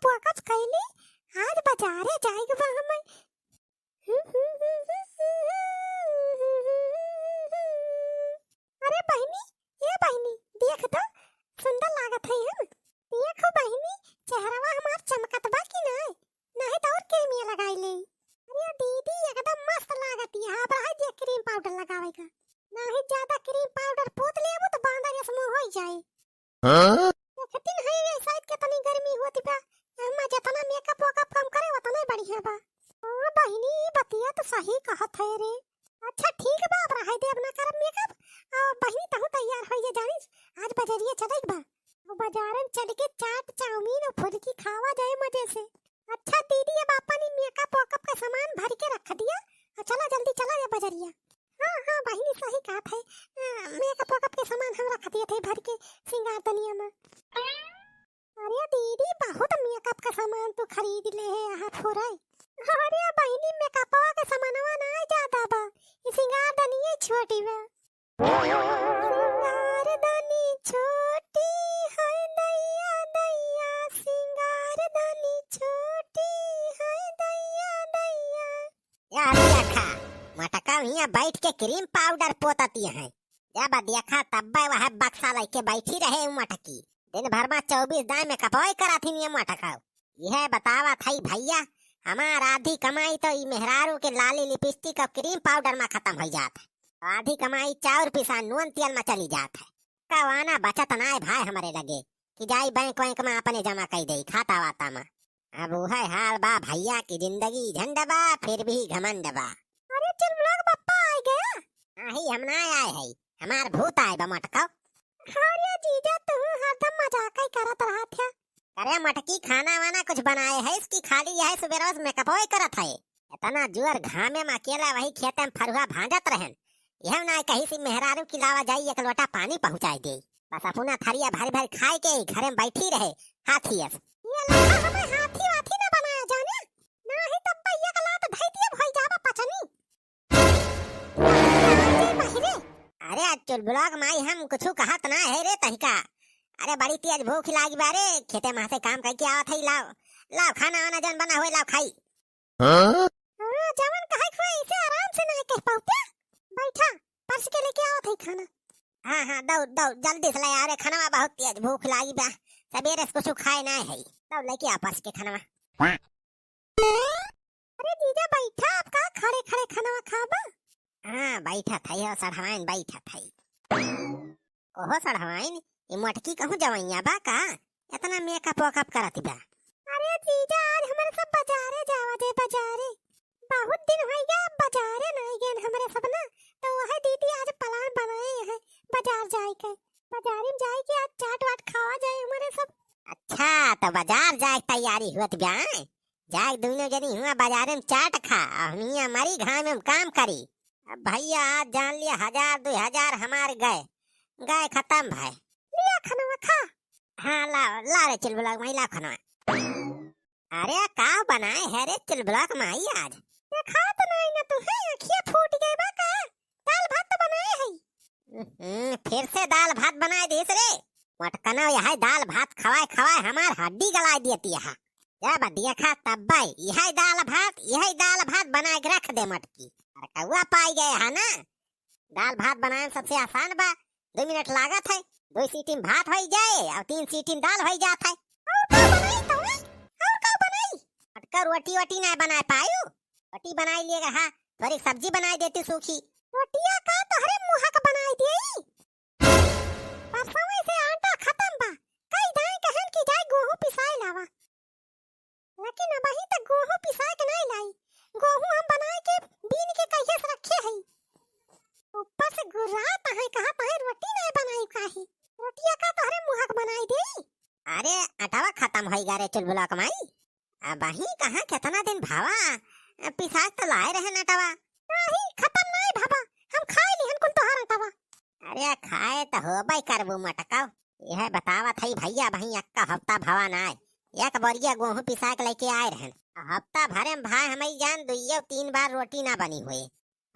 पोकच कैली आज बाजारे जाएगा बा हम। अरे बहनी, ये बहनी देख तो सुंदर लागत है हम। देखो बहनी चेहरावा हमार चमकत बा कि नहीं, नहीं तो और केमिया लगाई ले। अरे दीदी एकदम मस्त लागत है। हां भाई जे क्रीम पाउडर लगावेगा, नहीं ज्यादा क्रीम पाउडर पोत लेबो तो बांदर जैसे मुंह हो जाए। हां देखती है ये शायद कितनी गर्मी होती बा, हम जितना मेकअप वकअप कम करे उतना बढ़िया बा। ओ बहनी बतिया तो सही कहत है रे। अच्छा ठीक बा, अब रह दे अपना कर मेकअप। बहनी तहु तैयार हो जा जानिस, आज बाजारिया चलेक बा। बाजारन चल के चाट चाउमीन और फुल्की खावा जाए मजे से। अच्छा दीदी अब आपन मेकअप वकअप का सामान भर के रख दिया, चला जल्दी चला जा बाजारिया। हाँ हाँ बहनी सही कहा है, मेकअप वकअप के सामान हम रख दिए थे भर के सिंगार दुनिया में। अरे दीदी बहुत मेकअप का सामान तो खरीद ले है हाथ हो रहा। अरे बहनी मेकअप का सामानवा ना ज्यादा बा, ये सिंगार दुनिया छोटी बा। सिंगार दुनी छोटी है दैया दैया, सिंगार दुनी छोटी है दैया दैया। यार देखा मटका यहाँ बैठ के क्रीम पाउडर पोतती है। जब देखा तब वह बक्सा लेके बैठी रहे मटकी, दिन भर में 24 दाम में कपवाई करा थी ये मटका। यह बतावा थई भैया हमार आधी कमाई तो ई मेहरारू के लाली लिपस्टिक और क्रीम पाउडर में खत्म हो जात है, आधी कमाई चाउर पिसा नून तेल में चली जात है। कवाना बचत ना है भाई हमारे लगे कि जाई बैंक वैंक में अपने जमा कर दे खाता वाता में। अब वह हाल बा भैया की जिंदगी झंड बा फिर भी घमंड बा। अरे चल लोग पप्पा आ गया। नहीं हम ना आए है, हमार भूत आए बा मटका। अरे जीजा तू हरदम मजाक ही करत रहा था। अरे मटकी खाना वाना कुछ बनाए है इसकी, खाली है सुबह रोज मेकअप होए करत है। इतना जोर घामे में अकेला वही खेत में फरुआ भांजत रहन, यह ना कहीं से मेहरारू की लावा जाई एक लोटा पानी पहुंचाई दे, बस अपना थरिया भर भर खाए के घर में बैठी रहे हाथी ये लड़का हमें हाथी वाथी ना बनाया जाने, ना ही तब भैया का लात धई दिए भई जावा पचनी। अरे चुलबुलाक माई हम कुछ कहत ना है रे तहिका। अरे बड़ी तेज भूख लागी बारे, खेते में से काम करके आवत है। लाओ लाओ खाना वाना जन बना हुए लाओ खाई। हां जवन कहे खोए इसे आराम से ना कह पाऊते, बैठा पर्स के लेके आवत है खाना। हां हां दौड़ दौड़ जल्दी से ले आ रे, खाना बहुत तेज भूख लागी बा, सवेरे से कुछ खाए ना है। दौड़ लेके आ पर्स के खाना। अरे जीजा बैठा, आप का खड़े खड़े खाना खाबा। हां बैठा था यो सढ़वाइन बैठा था। ओहो सढ़वाइन ये मटकी कहूं जवैया बा का इतना मेकअप वकअप करती बा। अरे जीजा आज हमारे सब बाजारे जावा दे, बाजारे बहुत दिन हो गया बाजारे नहीं गए हमारे सब ना, तो वह दीदी आज प्लान बनाए हैं बाजार जाए के, बाजारी में जाए के आज चाट वाट खावा जाए हमारे सब। अच्छा तो बाजार जाए तैयारी हुत बा, जाए दोनों जनी हुआ बाजार में चाट खा, हम हमारी घाम में काम करी। अब भैया आज जान लिया 1000 2000 हमारे गए गए खत्म भाई। लिया खाना खा। हाँ ला ला रे चुलबुलाक माई ला खाना। अरे का बनाए है रे चुलबुलाक माई आज। ये खा तो नहीं ना तू है, अखियां फूट गई बा का, दाल भात तो बनाए है। फिर से दाल भात बनाए देस रे, मटकना यह दाल भात खवाए खवाए हमार हड्डी गला देती है। जब देखा तब भाई यह दाल भात बनाए के रख दे मटकी। अरे कौआ पाई गए है ना, दाल भात बनाए सबसे आसान बा, 2 मिनट लागत है, 2 सीटी में भात हो जाए और 3 सीटी में दाल हो जात है। और का बनाई मटका रोटी वोटी ना बना पायू, रोटी बनाई लेगा। हाँ थोड़ी सब्जी बनाई देती सूखी, रोटियां का तोहरे मुंह का बनाई देई। परसों से आटा खत्म बा, कई दाई कहन की जाए गेहूं पिसाई लावा, लेकिन अब ही तक गेहूं पिसाई के नहीं लाई। गेहूं हम बनाए के बीन के कहिए से रखे है, ऊपर से गुर्रात है कहा पाए रोटी नहीं बनाई काहे, रोटियां का तोहरे मुंह का बनाई देई। अरे आटावा खत्म होई गा रे चुलबुलाक माई, अब ही कहां कितना दिन भावा पिसा तो लाए रहे नटावा। नहीं खत्म नहीं भाबा, हम खाए लिहन कुल तोहार आटावा। अरे खाए तो होबई करबू मटका, यह बतावा थई भैया भई अक्का हफ्ता भवा ना आए, एक बोरिया गेहूं पिसा के लेके आए रहन, हफ्ता भरे में भाई हमें जान 2-3 बार रोटी ना बनी हुई,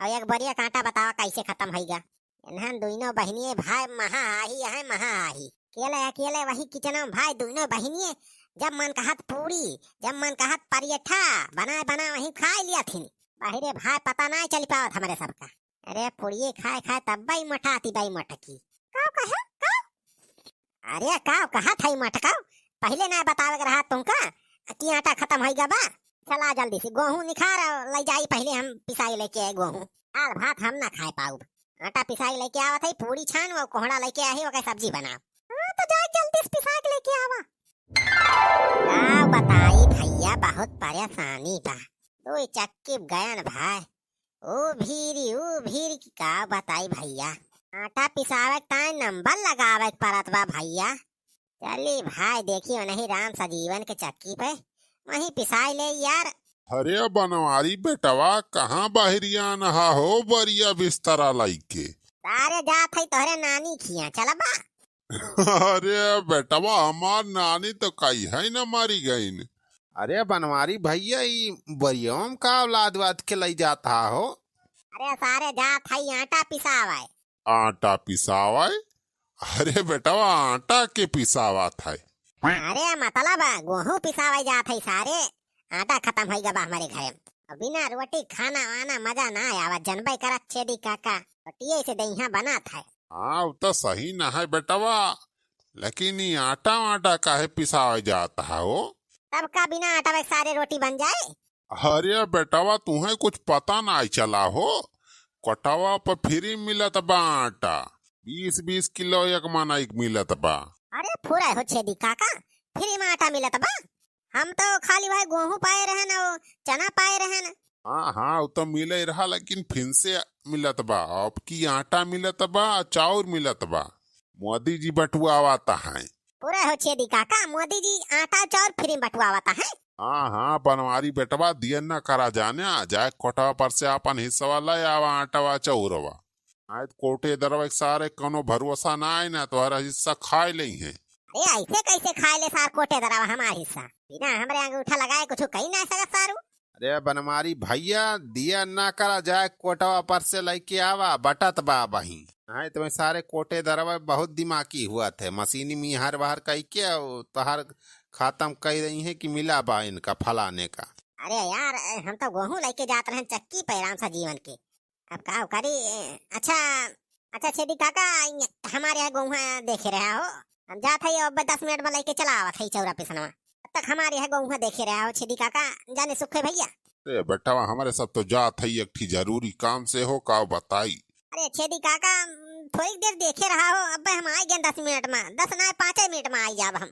और एक बोरिया कांटा बतावा कैसे खत्म होइगा। इन्हन दोनों बहनिये भाई महा आही है महा आही, अकेले अकेले वही किचन में भाई दोनों बहनिये जब मन कहत पूरी, जब मन कहत पराठा बनाए बना वही खा लिया थी। बाहरे भाई पता नहीं चल पावत हमारे सबका। अरे पूरी खाए खाए तब बाई मठाती बाई मटकी काव कहे काव। अरे काव कहा था मटका पहले ना बतावे रहा तुमका कि आटा खत्म हो गया बा। चला जल्दी से गेहूं निखार ले जाई, पहले हम पिसाई लेके आए गेहूं। दाल भात हम ना खाए पाऊ। आटा पिसाई लेके आवत है, पूरी छान और कोहड़ा लेके आई और सब्जी बना। हां तो जा जल्दी से पिसा के लेके आवा। का बताई भैया बहुत परेशानी बा। दो चक्की गयन भाई ओ भीरी की का बताई भैया। आटा पिसावे ताई नंबर लगावे परत बा भैया। चली भाई देखियो नहीं राम सजीवन के चक्की पे वहीं पिसाई ले यार। अरे बनवारी बेटवा कहाँ बाहरिया नहा हो बरिया बिस्तरा लाई के। सारे जात है तोहरे नानी खिया चला बा। अरे बेटवा हमार नानी तो कई है न मारी गई। अरे बनवारी भैया बरियों का औलाद वाद के लई जाता हो। अरे सारे जात है आटा पिसावे। आटा पिसावा? अरे बेटवा आटा के पिसावा था। अरे मतलब गेहूं पिसावे जात है सारे। आटा खत्म हो गया हमारे घर में। बिना रोटी खाना वाना मजा ना आवा जनबे करत छेदी काका रोटिये से दहिया बना था। हाँ तो सही न है बेटवा, लेकिन ये आटा वाटा काहे पिसावा जाता हो। तब का बिना आटा में सारे रोटी बन जाए। अरे बेटवा तुम्हें कुछ पता ना चला हो, कटवा पर फ्री मिलत बा आटा। 20-20 किलो एक माना एक मिलत बा। अरे पूरा हो छेदी काका फ्री में आटा मिलत बा। हम तो खाली भाई गेहूं पाए रहे न चना पाए रहे न। हाँ हाँ वो तो मिले रहा, लेकिन फिर से मिलत बा। अब की आटा मिलत बा, चाउर मिलत बा। मोदी जी बटुआवाता है। पूरा हो छेदी काका मोदी जी आटा चाउर फ्री बटुआवाता है। हाँ हाँ बनवारी बेटवा दियन न करा जाने जाए कोटा पर से अपन हिस्सा ले आवा आटवा चाउरवा। आज कोटे दरवा सारे कोनो भरोसा ना आए ना तुम्हारा हिस्सा खाए ले है। अरे ऐसे कैसे खाए ले सार कोटे दरवा हमारा हिस्सा बिना हमरे अंगूठा लगाए कुछ कहीं ना सकत सारू। अरे बनवारी भैया दिया ना करा जाए कोटवा पर से लेके आवा बटत बा बही। हाँ तुम्हें सारे कोटे दरवा बहुत दिमागी हुआ थे, मशीनी में हर बाहर कही के तोहर खत्म कह रही है कि मिला बा इनका फलाने का। अरे यार हम तो गेहूं लेके जाते रहे चक्की पे राम सा जीवन के। अब का करी। अच्छा अच्छा छेदी काका हमारे यहाँ गेहूं देखे रहा हो। हम जाते ही अब 10 मिनट में लेके चला आवत है चौरा पिसनवा। तब तक हमारे यहाँ गेहूं देखे रहा हो छेदी काका जाने सुखे भैया। अरे बेटा हमारे सब तो जात है एक ठी जरूरी काम से हो का बताई। अरे छेदी काका थोड़ी देर देखे रहा हो, अब हम आ गए 10 मिनट में, 10 ना 5 मिनट में आई जाब हम।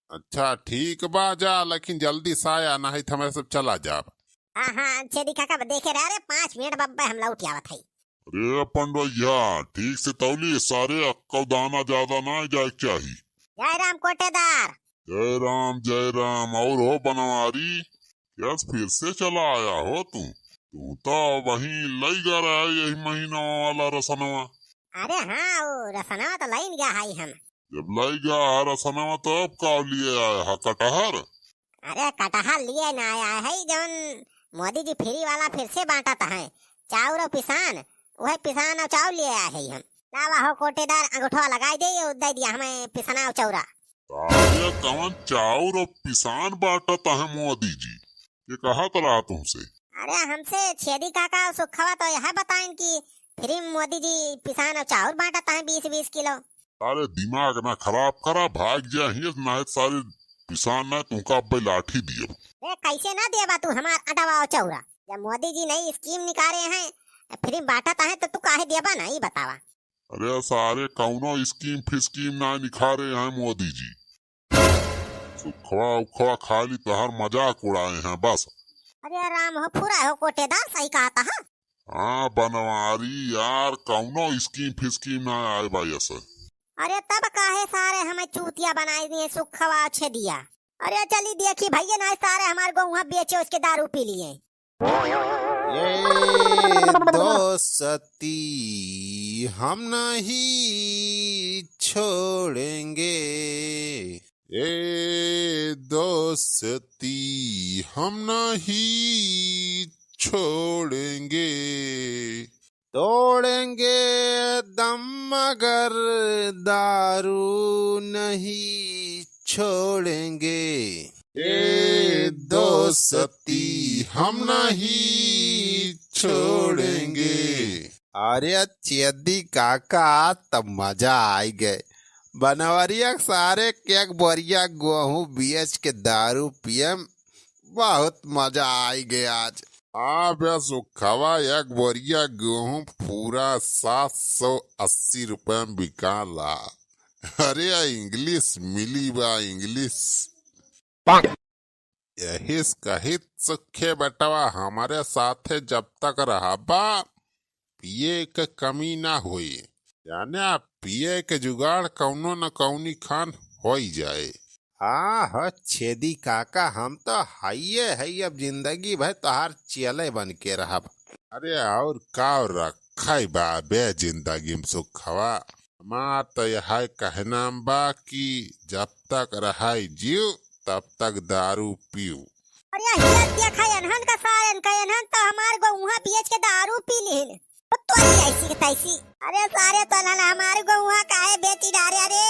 अच्छा ठीक बा जा, लेकिन जल्दी साया नहीं तो हमारे सब चला जाब। हाँ हाँ छेदी काका देखे रहे। अरे 5 मिनट बब्बे हम लौट आवत है। अरे पंडैया ठीक से तौली सारे अक्का दाना ज्यादा ना जाए चाहिए। जय राम कोटेदार। जय राम और हो बनवारी यस फिर से चला आया हो तू तो वहीं लई गा रहा है यही महीना वाला रसनवा। अरे हाँ वो रसनवा तो लाइन गया है हम। जब लई गा रसनवा तो अब का लिए आया है कटहर। अरे कटहल लिए ना आया है जौन मोदी जी फ्री वाला फिर से बांटता है चाउर और पिसान, वह पिसान और चाउर लिए आया है हम। लावा हो कोटेदार अंगूठा लगाई दे दिया हमें पिसना और चौरा। अरे कवन चाउर और पिसान बांटता है मोदी जी, ये कहा तो रहा तुमसे। अरे हमसे छेदी काका सुखवा तो यह बताएं कि फ्री मोदी जी पिसान और चाउर बांटता है 20-20 किलो। सारे दिमाग ना खराब करा भाग जाए ना सारे पिसान ना तुमका अब लाठी दियो। कैसे ना दिया तू हमार अटवा और चौरा। जब मोदी जी नई स्कीम निकाले हैं फ्री बांटता है तो तू काहे देबा ना, ही बतावा। अरे सारे कौनो स्कीम फिस्कीम ना निखारे हैं मोदी जी, सुखवा उखवा खाली तोहर मजाक उड़ाए हैं बस। अरे राम हो पूरा हो कोटेदार सही कहता है। हाँ बनवारी यार कौनो स्कीम फिस्कीम ना आए भाई ऐसे। अरे तब काहे सारे हमें चूतिया बनाई दिए सुखवा अच्छे दिया। अरे चली देखी भैया ना सारे हमारे गौहा बेचे उसके दारू पी लिए। ये दोस्ती हम नहीं छोड़ेंगे, ए दोस्ती हम नहीं छोड़ेंगे, तोड़ेंगे दम मगर दारू नहीं छोड़ेंगे, ए दोस्ती हम नहीं छोड़ेंगे। अरे चेदी काका तब मजा आई गए। बनवरिया सारे केक बोरिया गेहूं बेच के दारू पियम, बहुत मजा आई गया आज। बे सुखवा एक बोरिया गेहूं पूरा 780 रुपए में बिकाला। अरे इंग्लिश मिली बा इंग्लिश। यही कहित सुखे बेटवा हमारे साथे जब तक रहा बा पिए के कमी ना हुई, यानी पिए के जुगाड़ कौनो न कौनी खान हो ही जाए। हाँ छेदी काका हम तो हाइये है अब जिंदगी भर तोहार चले बन के रहा। अरे और का रखा बा बे जिंदगी में सुखवा। हमार तो यह कहना बा कि जब तक रहाई जीव तब तक दारू पियो। अरे हिया खायन का सायन कयन तो हमार गौहा बेच के दारू पी लेन तो ऐसी के तैसी। अरे सारे तो ना हमार गौहा काहे बेची डारे। अरे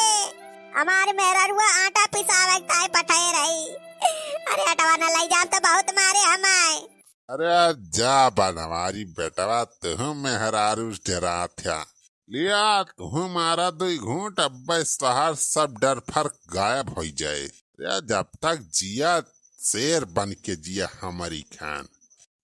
हमार मेहरुआ आटा पिसावे ताए पठाए रही। अरे हटवा ना लाई जाम तो बहुत मारे हमाय। अरे जा बनवारी बेटवा तुम मेहरारू डरा था लिया तुम मारा 2 घूंट अब तहार सब डर फर्क गायब हो जाए। जब तक जिया शेर बन के जिया हमारी खान।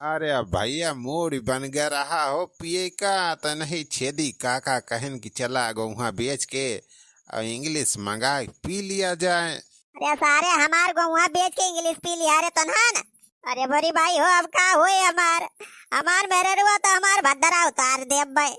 अरे भैया मूड बन गया रहा हो पिए का तो नहीं छेदी काका कहन की चला गौहा बेच के और इंग्लिश मंगा पी लिया जाए। अरे सारे हमार गौहा बेच के इंग्लिश पी लिया रे तनहान। अरे बड़ी भाई हो अब का होए हमार मेरे रुआ तो हमार भद्दरा उतार दे अब भाई।